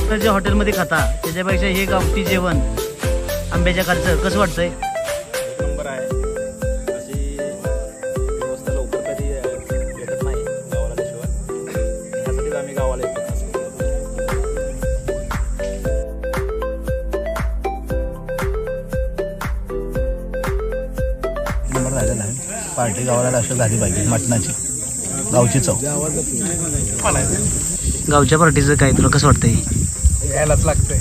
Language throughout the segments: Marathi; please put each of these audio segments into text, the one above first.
तर जे हॉटेलमध्ये खाता त्याच्यापेक्षा हे गावठी जेवण आंब्याच्या खालचं कसं वाटतंय? नंबर आहे. अशी व्यवस्था लवकर कधी भेटत नाही गावाला त्याशिवाय. त्यासाठीच आम्ही गावाला येतो. नंबर झालेला आहे. पार्टी गावाला अशी झाली पाहिजे. मटणाची गावची चव. गावच्या पार्टीचं काय तुला कसं वाटतंय? यायलाच लागतंय.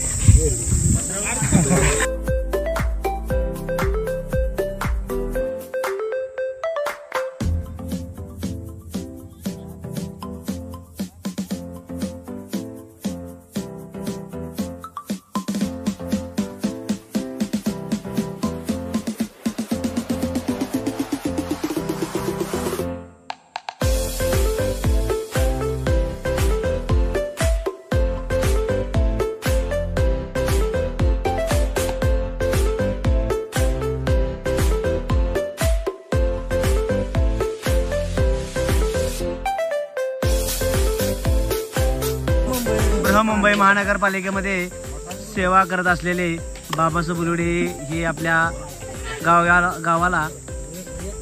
मुंबई महानगरपालिकेमध्ये सेवा करत असलेले बाबासाहेब बुलुडे हे आपल्या गावाला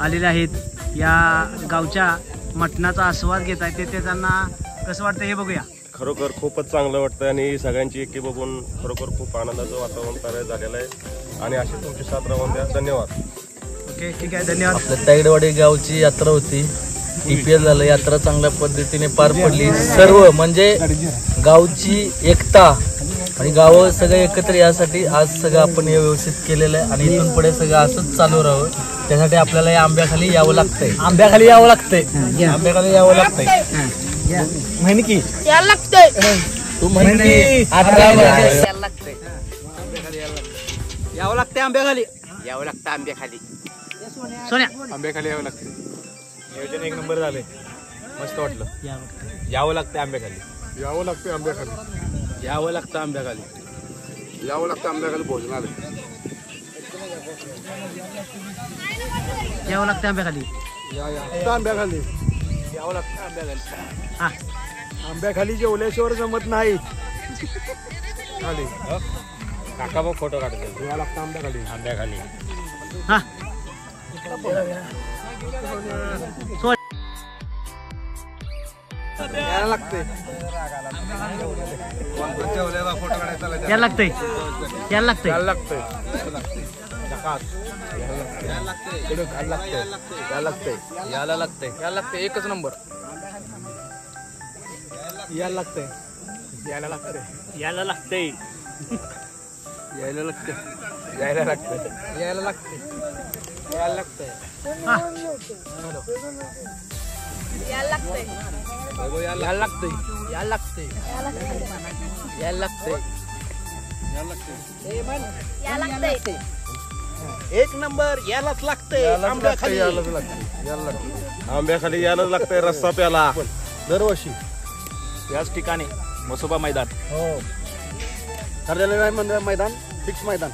आलेले आहेत. या गावच्या मटणाचा आस्वाद घेत आहेत. ते त्यांना कसं वाटतं हे बघूया. खरोखर खूपच चांगलं वाटतं आणि सगळ्यांची एकी बघून खरोखर खूप आनंदाचं वातावरण तयार झालेलं आहे आणि अशी तुमची साथ राहून द्या. धन्यवाद. ओके, ठीक आहे, धन्यवाद. आपल्या तायडवाडी गावची यात्रा होती. TPL झालं. यात्रा चांगल्या पद्धतीने पार पडली. सर्व म्हणजे गावची एकता आणि गाव सगळे एकत्र यासाठी आज सगळं आपण हे व्यवस्थित केलेलं आहे आणि इथून पुढे सगळं असंच चालू राहावं. त्यासाठी आपल्याला या आंब्याखाली यावं लागतंय. आंब्याखाली यावं लागतंय. आंब्याखाली यावं लागतंय. म्हण की यावं लागतंय. तू म्हण की 18 यावं लागतंय. यावं लागते आंब्याखाली. यावं लागतं आंब्याखाली. सोन्या आंब्याखाली यावं लागतं. नियोजन एक नंबर झाले. मस्त वाटलं. यावं लागतं आंब्याखाली. यावं लागते आंब्याखाली. यावं लागतं आंब्याखाली. यावं लागतं आंब्याखाली भोजनाला. यावं लागते आंब्याखाली. आंब्याखाली यावं लागतं आंब्याखाली. हा, आंब्याखाली जेवल्याशिवाय जमत नाही. खाली काका बघ फोटो काढतो. यावं लागतं आंब्याखाली. आंब्याखाली. हा. यायला लागते. यायला लागतंय. यायला लागतंय. यायला लागतंय. यायला लागतंय. यायला लागतंय. एकच नंबर. यायला लागतंय. यायला लागतंय. यायला लागतंय. यायला लागतंय. यायला लागतंय. यायला लागतंय. यायला लागतंय. हा. यायला लागतंय. यायला लागतंय. यायला लागतंय. यायला लागतंय. यायला लागतंय. एक नंबर. यायलाच लागतंय. आंब्याखाली यायलाच लागतंय. यायला लागतंय. आंब्याखाली यायलाच लागतंय. रस्सा प्याला दरवर्षी याच ठिकाणी मसोबा मैदान. हो ठरलेलं नाही म्हणजे मैदान फिक्स मैदान.